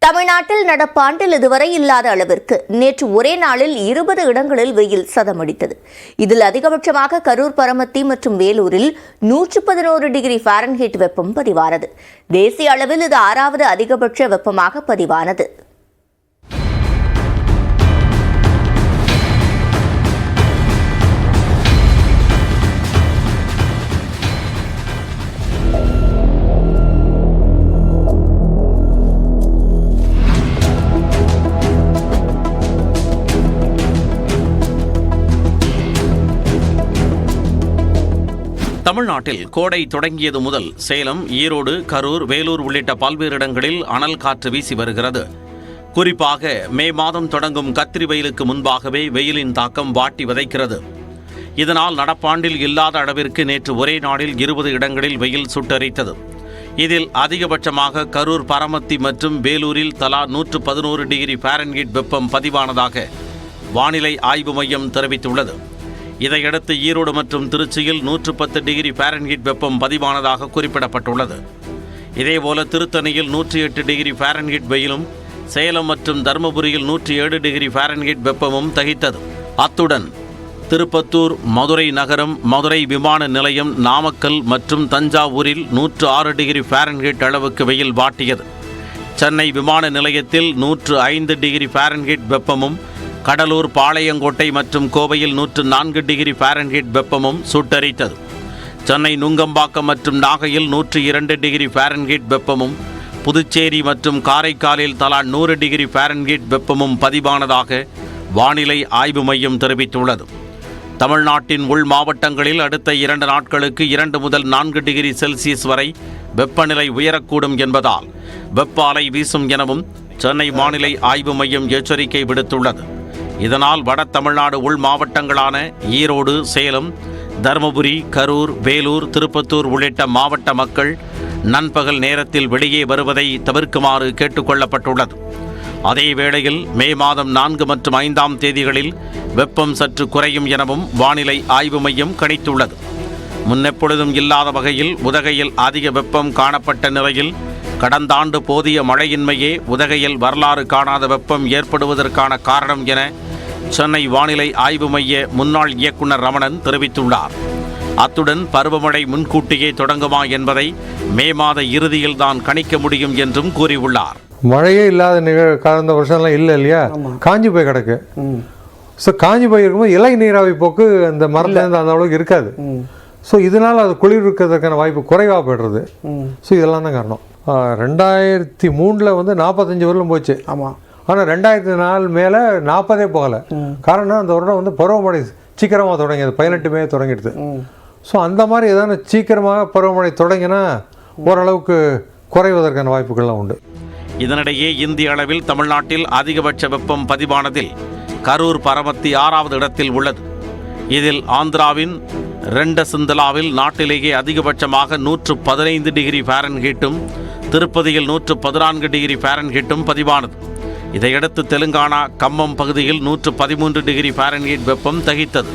தமிழ்நாட்டில் நடப்பாண்டில் இதுவரை இல்லாத அளவிற்கு நேற்று ஒரே நாளில் 20 இடங்களில் வெயில் சதமடித்தது. இதில் அதிகபட்சமாக கரூர், பரமத்தி மற்றும் வேலூரில் 111 டிகிரி ஃபாரன்ஹீட் வெப்பம் பதிவானது. தேசிய அளவில் இது 6வது அதிகபட்ச வெப்பமாக பதிவானது. தமிழ்நாட்டில் கோடை தொடங்கியது முதல் சேலம், ஈரோடு, கரூர், வேலூர் உள்ளிட்ட பல்வேறு இடங்களில் அனல் காற்று வீசி வருகிறது. குறிப்பாக மே மாதம் தொடங்கும் கத்திரி வெயிலுக்கு முன்பாகவே வெயிலின் தாக்கம் வாட்டி வதைக்கிறது. இதனால் நடப்பாண்டில் இல்லாத அளவிற்கு நேற்று ஒரே நாளில் 20 இடங்களில் வெயில் சுட்டெரித்தது. இதில் அதிகபட்சமாக கரூர், பரமத்தி மற்றும் வேலூரில் தலா 111 டிகிரி ஃபாரன்ஹீட் வெப்பம் பதிவானதாக வானிலை ஆய்வு மையம் தெரிவித்துள்ளது. இதையடுத்து ஈரோடு மற்றும் திருச்சியில் 110 டிகிரி ஃபாரன்ஹீட் வெப்பம் பதிவானதாக குறிப்பிடப்பட்டுள்ளது. இதேபோல திருத்தணியில் 108 டிகிரி ஃபாரன்ஹீட் வெயிலும், சேலம் மற்றும் தருமபுரியில் 107 டிகிரி ஃபாரன்ஹீட் வெப்பமும் தகித்தது. அத்துடன் திருப்பத்தூர், மதுரை நகரம், மதுரை விமான நிலையம், நாமக்கல் மற்றும் தஞ்சாவூரில் 106 டிகிரி ஃபாரன்ஹீட் அளவுக்கு வெயில் வாட்டியது. சென்னை விமான நிலையத்தில் 105 டிகிரி ஃபாரன்ஹீட் வெப்பமும், கடலூர், பாளையங்கோட்டை மற்றும் கோவையில் 104 டிகிரி ஃபாரன்ஹீட் வெப்பமும் சுட்டெரித்தது. சென்னை நுங்கம்பாக்கம் மற்றும் நாகையில் 102 டிகிரி ஃபாரன்ஹீட் வெப்பமும், புதுச்சேரி மற்றும் காரைக்காலில் தலா 100 டிகிரி ஃபாரன்ஹீட் வெப்பமும் பதிவானதாக வானிலை ஆய்வு மையம் தெரிவித்துள்ளது. தமிழ்நாட்டின் உள் மாவட்டங்களில் அடுத்த 2 நாட்களுக்கு 2 முதல் 4 டிகிரி செல்சியஸ் வரை வெப்பநிலை உயரக்கூடும் என்பதால் வெப்ப அலை வீசும் எனவும் சென்னை வானிலை ஆய்வு மையம் எச்சரிக்கை விடுத்துள்ளது. இதனால் வட தமிழ்நாடு உள் மாவட்டங்களான ஈரோடு, சேலம், தருமபுரி, கரூர், வேலூர், திருப்பத்தூர் உள்ளிட்ட மாவட்ட மக்கள் நண்பகல் நேரத்தில் வெளியே வருவதை தவிர்க்குமாறு கேட்டுக்கொள்ளப்பட்டுள்ளது. அதே வேளையில் மே மாதம் 4 மற்றும் 5ஆம் தேதிகளில் வெப்பம் சற்று குறையும் எனவும் வானிலை ஆய்வு மையம் கணித்துள்ளது. முன்னெப்பொழுதும் இல்லாத வகையில் உதகையில் அதிக வெப்பம் காணப்பட்ட நிலையில் கடந்த ஆண்டு போதிய மழையின்மையே உதகையில் வரலாறு காணாத வெப்பம் ஏற்படுவதற்கான காரணம் என சென்னை வானிலை ஆய்வு மைய முன்னாள் இயக்குநர் ரமணன் தெரிவித்துள்ளார். அத்துடன் பருவமழை முன்கூட்டியே தொடங்குமா என்பதை மே மாத இறுதியில் தான் கணிக்க முடியும் என்றும் கூறியுள்ளார். மழையே இல்லாத கடந்த வருஷம்லாம் இல்லை இல்லையா, காஞ்சி போய் கிடக்கு. ஸோ காஞ்சி போய் இருக்கும்போது இலை நீராவி போக்கு அந்த மரத்துலேருந்து அந்த அளவுக்கு இருக்காது. ஸோ இதனால் அது குளிர் இருக்கிறதுக்கான வாய்ப்பு குறைவாக போய்டுறது. ஸோ இதெல்லாம் தான் காரணம். 2003 வந்து 45 வரலும் போச்சு. ஆமாம். ஆனால் 2004 மேலே 40 போகலை. காரணம் அந்த வருடம் வந்து பருவமழை சீக்கிரமாக தொடங்கியது, 18 மே தொடங்கிடுது. ஸோ அந்த மாதிரி ஏதாவது சீக்கிரமாக பருவமழை தொடங்கினா ஓரளவுக்கு குறைவதற்கான வாய்ப்புகள்லாம் உண்டு. இதனிடையே இந்திய அளவில் தமிழ்நாட்டில் அதிகபட்ச வெப்பம் பதிவானதில் கரூர், பரமத்தி 6வது இடத்தில் உள்ளது. இதில் ஆந்திராவின் ரெண்டசிந்தலாவில் நாட்டிலேயே அதிகபட்சமாக 115 டிகிரி ஃபாரன்ஹீட்டும், திருப்பதியில் 114 டிகிரி ஃபாரன்ஹீட்டும் பதிவானது. இதையடுத்து தெலுங்கானா கம்மம் பகுதியில் 113 டிகிரி ஃபாரன்ஹீட் வெப்பம் தகித்தது.